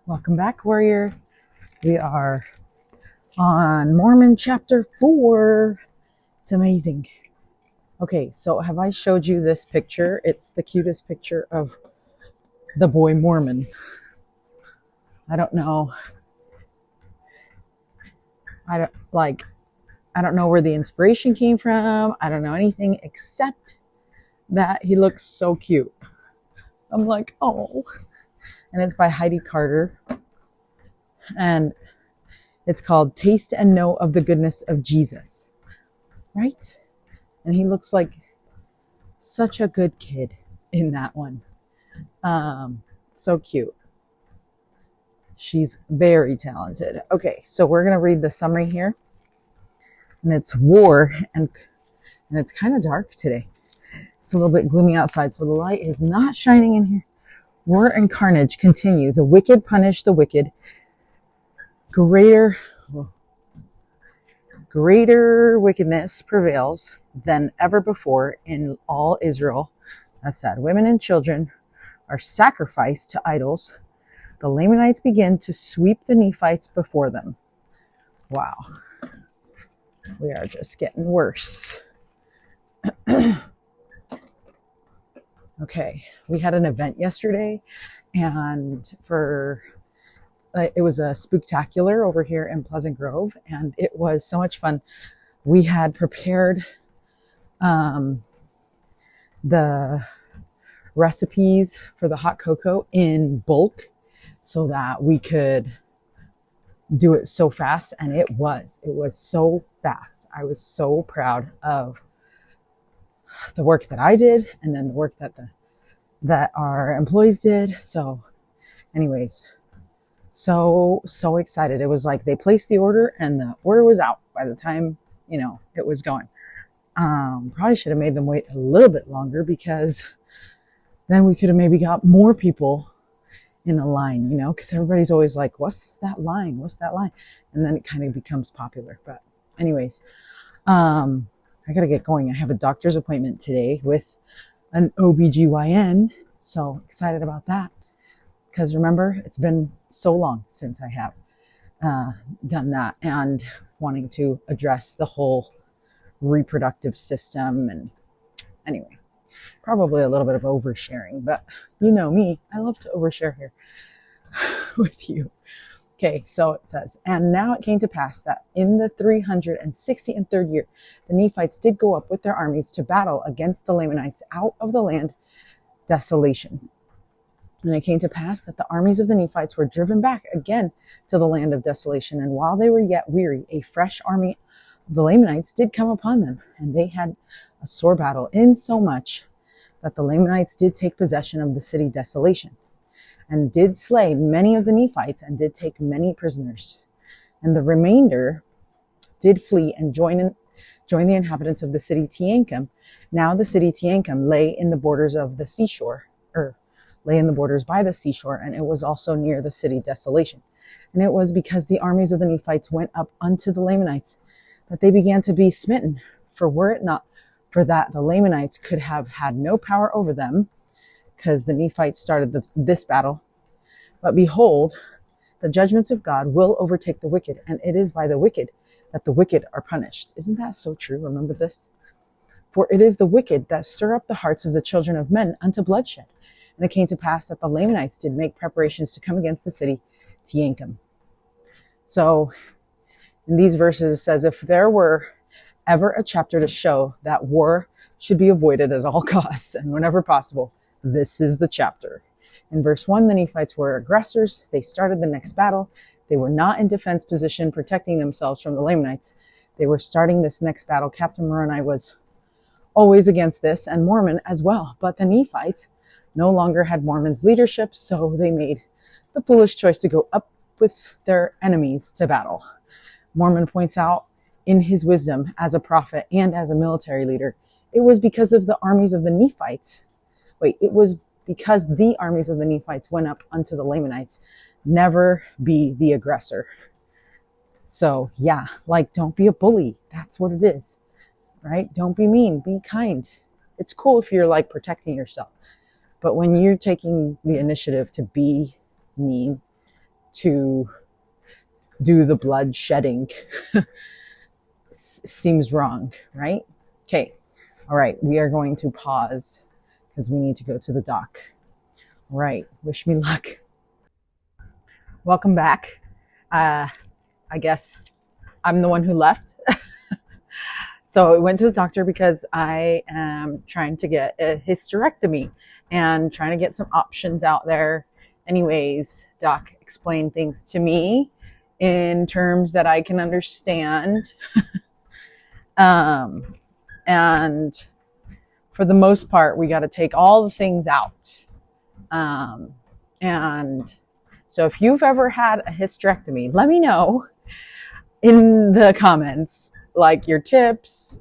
Welcome back, warrior. We are on Mormon chapter 4. It's amazing. Okay, so have I showed you this picture? It's the cutest picture of the boy Mormon. I don't know. I don't know where the inspiration came from. I don't know anything except that he looks so cute. I'm like, oh. And it's by Heidi Carter. And it's called Taste and Know of the Goodness of Jesus. Right? And he looks like such a good kid in that one. So cute. She's very talented. Okay, so we're going to read the summary here. And it's war, and it's kind of dark today. It's a little bit gloomy outside, so the light is not shining in here. War and carnage continue. The wicked punish the wicked. Greater wickedness prevails than ever before in all Israel. That's sad. Women and children are sacrificed to idols. The Lamanites begin to sweep the Nephites before them. Wow. We are just getting worse. Okay, we had an event yesterday, and it was a spooktacular over here in Pleasant Grove, and it was so much fun. We had prepared the recipes for the hot cocoa in bulk so that we could do it so fast, and it was so fast. I was so proud of the work that I did, and then the work that our employees did. So anyways, so excited. It was like they placed the order and the order was out by the time it was going. Probably should have made them wait a little bit longer, because then we could have maybe got more people in a line, because everybody's always like, what's that line? And then it kind of becomes popular. But anyways, I got to get going. I have a doctor's appointment today with an OBGYN. So excited about that. Because remember, it's been so long since I have done that, and wanting to address the whole reproductive system. And anyway, probably a little bit of oversharing, but you know me, I love to overshare here with you. Okay, so it says, and now it came to pass that in the 363rd year, the Nephites did go up with their armies to battle against the Lamanites out of the land desolation. And it came to pass that the armies of the Nephites were driven back again to the land of desolation. And while they were yet weary, a fresh army of the Lamanites did come upon them. And they had a sore battle, insomuch that the Lamanites did take possession of the city desolation, and did slay many of the Nephites, and did take many prisoners. And the remainder did flee and join the inhabitants of the city Teancum. Now the city Teancum lay in the borders of the seashore, lay in the borders by the seashore, and it was also near the city desolation. And it was because the armies of the Nephites went up unto the Lamanites that they began to be smitten. For were it not for that, the Lamanites could have had no power over them, because the Nephites started this battle. But behold, the judgments of God will overtake the wicked, and it is by the wicked that the wicked are punished. Isn't that so true? Remember this? For it is the wicked that stir up the hearts of the children of men unto bloodshed. And it came to pass that the Lamanites did make preparations to come against the city Teancum. So in these verses, it says, if there were ever a chapter to show that war should be avoided at all costs and whenever possible, this is the chapter. In verse 1, the Nephites were aggressors. They started the next battle. They were not in defense position, protecting themselves from the Lamanites. They were starting this next battle. Captain Moroni was always against this, and Mormon as well. But the Nephites no longer had Mormon's leadership, so they made the foolish choice to go up with their enemies to battle. Mormon points out in his wisdom as a prophet and as a military leader, it was because of the armies of the Nephites. It was because the armies of the Nephites went up unto the Lamanites. Never be the aggressor. So yeah, don't be a bully. That's what it is, right? Don't be mean, be kind. It's cool if you're protecting yourself. But when you're taking the initiative to be mean, to do the blood shedding. Seems wrong, right? Okay. All right. We are going to pause because we need to go to the doc. All right. Wish me luck. Welcome back. I guess I'm the one who left. So I went to the doctor because I am trying to get a hysterectomy and trying to get some options out there. Anyways, doc explained things to me in terms that I can understand. And for the most part, we got to take all the things out. And so if you've ever had a hysterectomy, let me know in the comments, like your tips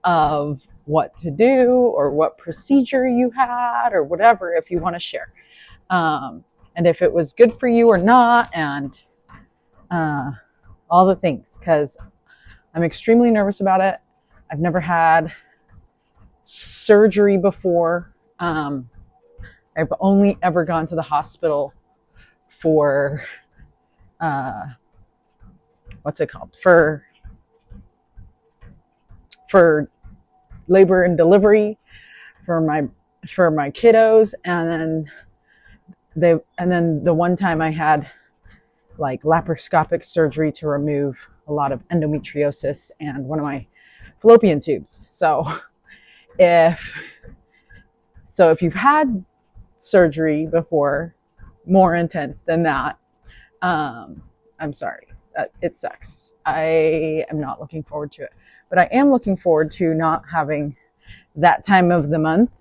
of what to do or what procedure you had or whatever, if you want to share. And if it was good for you or not, and all the things, because I'm extremely nervous about it. I've never had surgery before. I've only ever gone to the hospital for what's it called? For labor and delivery for my kiddos, and then the one time I had like laparoscopic surgery to remove a lot of endometriosis and one of my fallopian tubes. So if you've had surgery before, more intense than that, I'm sorry. It sucks. I am not looking forward to it. But I am looking forward to not having that time of the month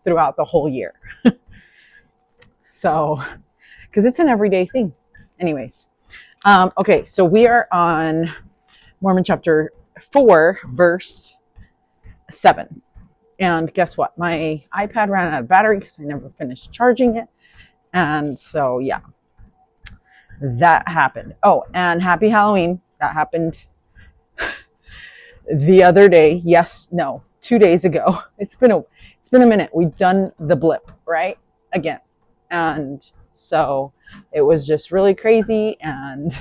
throughout the whole year. So, because it's an everyday thing. Anyways. Okay, so we are on Mormon chapter 4, verse 7. And guess what? My iPad ran out of battery because I never finished charging it. And so, yeah, that happened. Oh, and happy Halloween. That happened the other day. 2 days ago. It's been a minute. We've done the blip, right? Again. And so it was just really crazy. And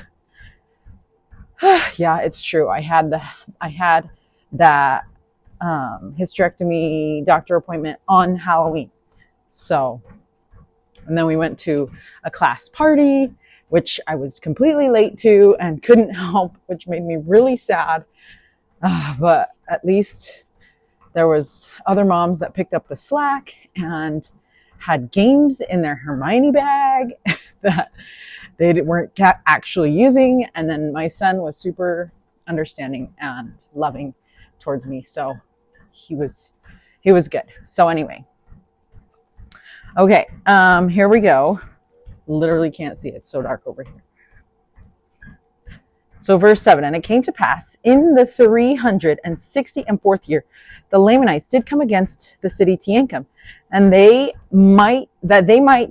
yeah, it's true. I had that hysterectomy doctor appointment on Halloween. So, and then we went to a class party, which I was completely late to and couldn't help, which made me really sad. But at least there was other moms that picked up the slack and had games in their Hermione bag that they weren't actually using. And then my son was super understanding and loving towards me. So he was good. So anyway, okay, here we go. Literally can't see. It's so dark over here. So verse 7, and it came to pass in the 364th year, the Lamanites did come against the city Teancum, and they might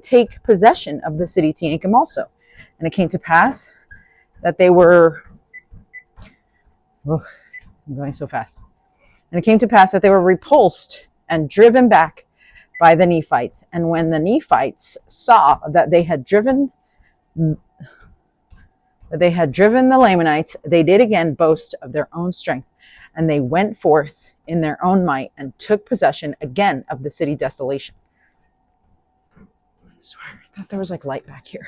take possession of the city Teancum also. And it came to pass that they were, I'm going so fast. And it came to pass that they were repulsed and driven back by the Nephites. And when the Nephites saw that they had driven the Lamanites, they did again boast of their own strength, and they went forth in their own might and took possession again of the city desolation. I swear, I thought there was like light back here.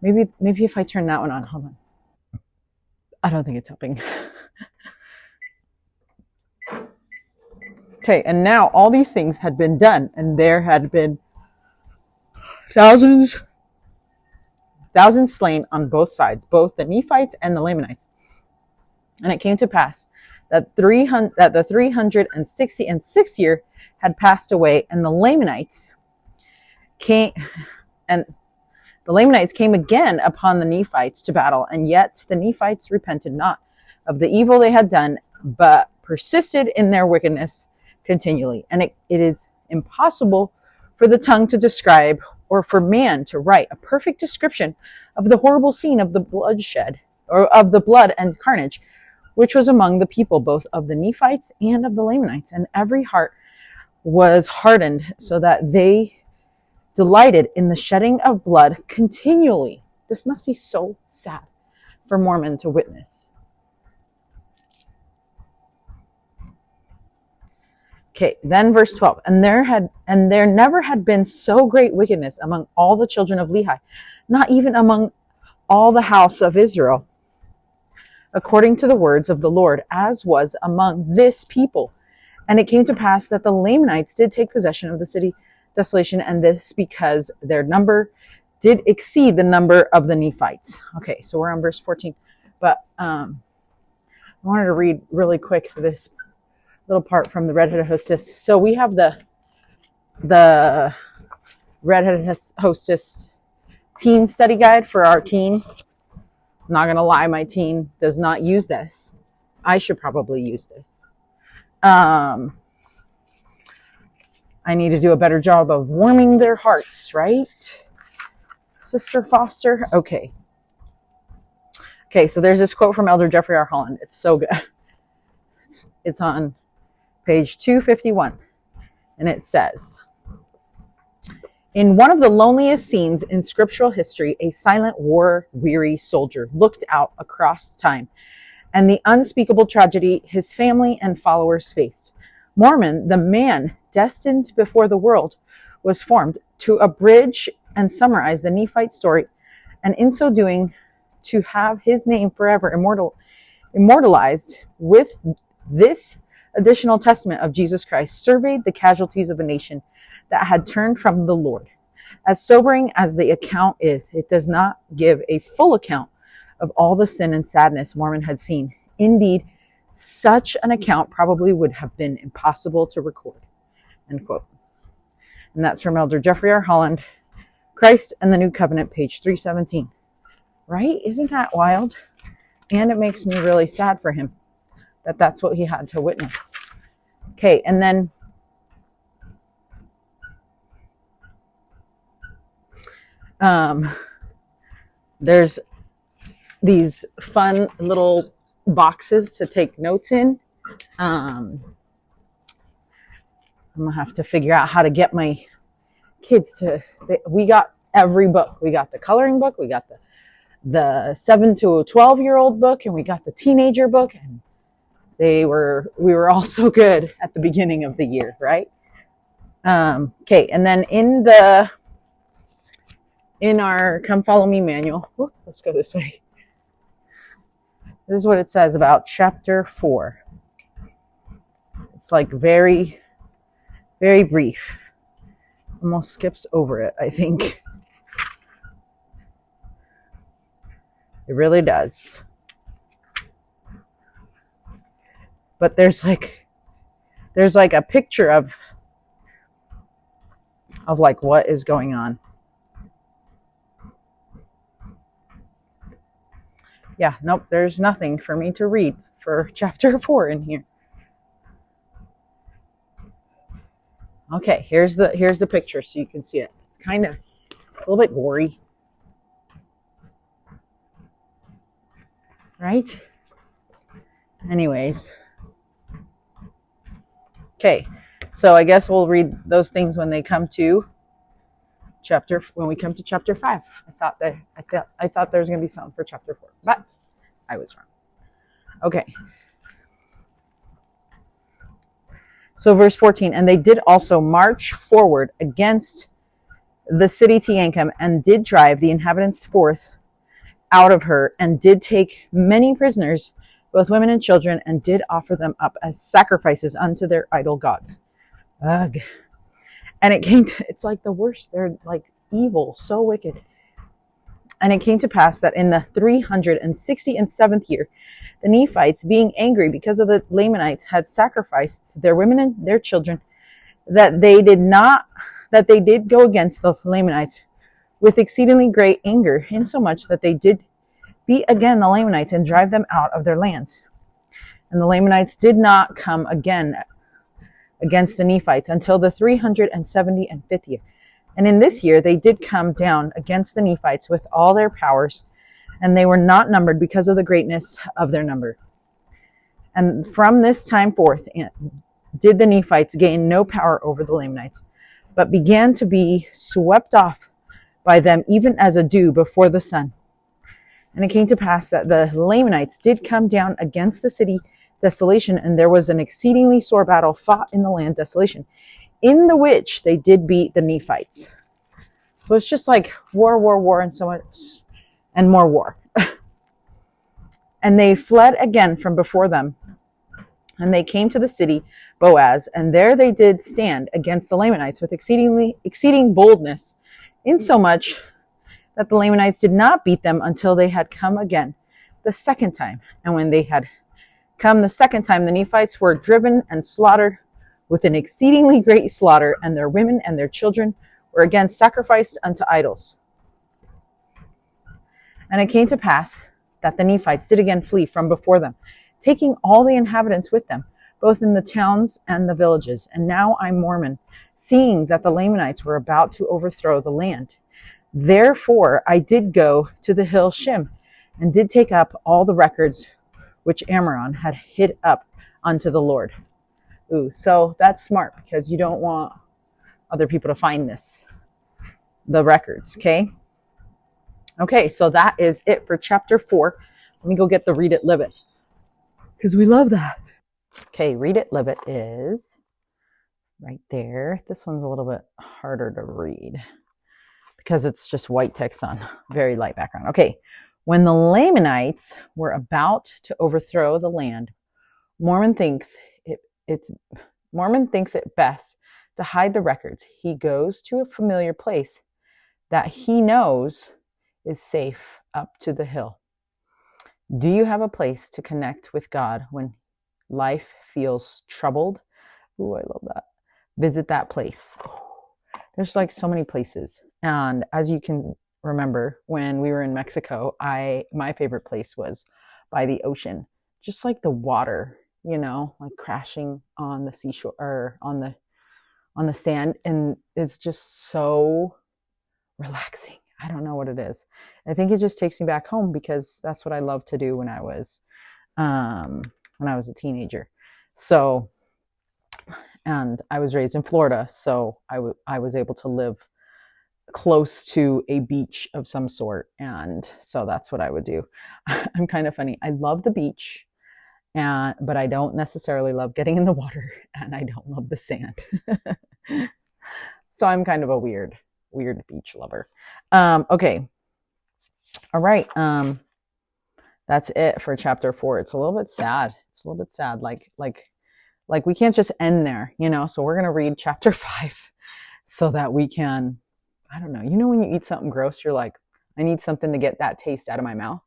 Maybe if I turn that one on, hold on. I don't think it's helping. Okay, and now all these things had been done, and there had been thousands slain on both sides, both the Nephites and the Lamanites. And it came to pass that the 366th year had passed away, and the Lamanites came again upon the Nephites to battle, and yet the Nephites repented not of the evil they had done, but persisted in their wickedness continually. And it is impossible for the tongue to describe, or for man to write a perfect description of the horrible scene of the bloodshed, or of the blood and carnage, which was among the people, both of the Nephites and of the Lamanites. And every heart was hardened, so that they delighted in the shedding of blood continually. This must be so sad for Mormon to witness. Okay, then verse 12. And there never had been so great wickedness among all the children of Lehi, not even among all the house of Israel, according to the words of the Lord, as was among this people. And it came to pass that the Lamanites did take possession of the city desolation, and this because their number did exceed the number of the Nephites. Okay, so we're on verse 14. But I wanted to read really quick this little part from the Redheaded Hostess. So we have the Redheaded Hostess teen study guide for our teen. I'm not going to lie, my teen does not use this. I should probably use this. I need to do a better job of warming their hearts, right? Sister Foster? Okay. Okay, so there's this quote from Elder Jeffrey R. Holland. It's so good. It's on page 251. And it says, in one of the loneliest scenes in scriptural history, a silent, war-weary soldier looked out across time and the unspeakable tragedy his family and followers faced. Mormon, the man destined before the world was formed, to abridge and summarize the Nephite story, and in so doing, to have his name forever immortalized with this additional testament of Jesus Christ, surveyed the casualties of a nation that had turned from the Lord. As sobering as the account is, it does not give a full account of all the sin and sadness Mormon had seen. Indeed, such an account probably would have been impossible to record. End quote. And that's from Elder Jeffrey R. Holland, Christ and the New Covenant, page 317. Right? Isn't that wild? And it makes me really sad for him that that's what he had to witness. Okay, and then there's these fun little boxes to take notes in. I'm gonna have to figure out how to get my kids to. We got every book. We got the coloring book. We got the 7 to 12-year-old book, and we got the teenager book. And we were all so good at the beginning of the year, right? Okay, and then in our Come Follow Me manual, let's go this way. This is what it says about chapter 4. It's like very, very brief. Almost skips over it, I think. It really does. But there's like a picture of like what is going on. Yeah, nope, there's nothing for me to read for chapter 4 in here. Okay, here's the picture so you can see it. It's a little bit gory. Right? Anyways. Okay, so I guess we'll read those things when we come to chapter 5. I thought there was going to be something for chapter 4, but I was wrong. Okay. So verse 14, and they did also march forward against the city Teancum, and did drive the inhabitants forth out of her, and did take many prisoners, both women and children, and did offer them up as sacrifices unto their idol gods. Ugh. And it's like the worst. They're like evil, so wicked. And it came to pass that in the 367th year, the Nephites, being angry because of the Lamanites had sacrificed their women and their children, that they did go against the Lamanites with exceedingly great anger, insomuch that they did beat again the Lamanites and drive them out of their lands. And the Lamanites did not come again against the Nephites until the 375th year. And in this year they did come down against the Nephites with all their powers, and they were not numbered because of the greatness of their number. And from this time forth did the Nephites gain no power over the Lamanites, but began to be swept off by them even as a dew before the sun. And it came to pass that the Lamanites did come down against the city Desolation, and there was an exceedingly sore battle fought in the land Desolation, in the which they did beat the Nephites. So it's just like war, and so much, and more war. And they fled again from before them, and they came to the city Boaz, and there they did stand against the Lamanites with exceeding boldness, insomuch that the Lamanites did not beat them until they had come again the second time. And when they had come the second time, the Nephites were driven and slaughtered with an exceedingly great slaughter, and their women and their children were again sacrificed unto idols. And it came to pass that the Nephites did again flee from before them, taking all the inhabitants with them, both in the towns and the villages. And now I, Mormon, seeing that the Lamanites were about to overthrow the land. Therefore I did go to the hill Shim, and did take up all the records which Amram had hid up unto the Lord. Ooh, so that's smart, because you don't want other people to find the records, okay? Okay, so that is it for chapter 4. Let me go get the Read It, Live It, because we love that. Okay, Read It, Live It is right there. This one's a little bit harder to read because it's just white text on very light background. Okay, when the Lamanites were about to overthrow the land, Mormon thinks it best to hide the records. He goes to a familiar place that he knows is safe up to the hill. Do you have a place to connect with God when life feels troubled? Ooh, I love that. Visit that place. There's like so many places. And as you can remember, when we were in Mexico, my favorite place was by the ocean. Just like the water, you know, like crashing on the seashore or on the sand, and it's just so relaxing. I don't know what it is. I think it just takes me back home, because that's what I loved to do when I was a teenager. So, and I was raised in Florida, so I was able to live close to a beach of some sort, and so that's what I would do. I'm kind of funny. I love the beach, but I don't necessarily love getting in the water, and I don't love the sand. So I'm kind of a weird beach lover. Okay. All right. That's it for chapter 4. It's a little bit sad. Like we can't just end there, you know, so we're going to read chapter 5 so that we can, I don't know, you know, when you eat something gross, you're like, I need something to get that taste out of my mouth.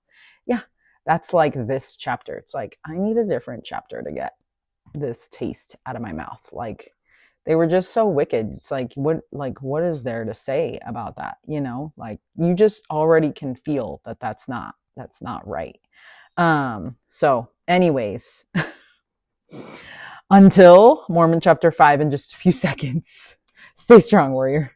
Yeah. That's like this chapter. It's like, I need a different chapter to get this taste out of my mouth. Like, they were just so wicked. It's like, what is there to say about that? You know, like you just already can feel that that's not right. So anyways, until Mormon chapter 5 in just a few seconds, stay strong, warrior.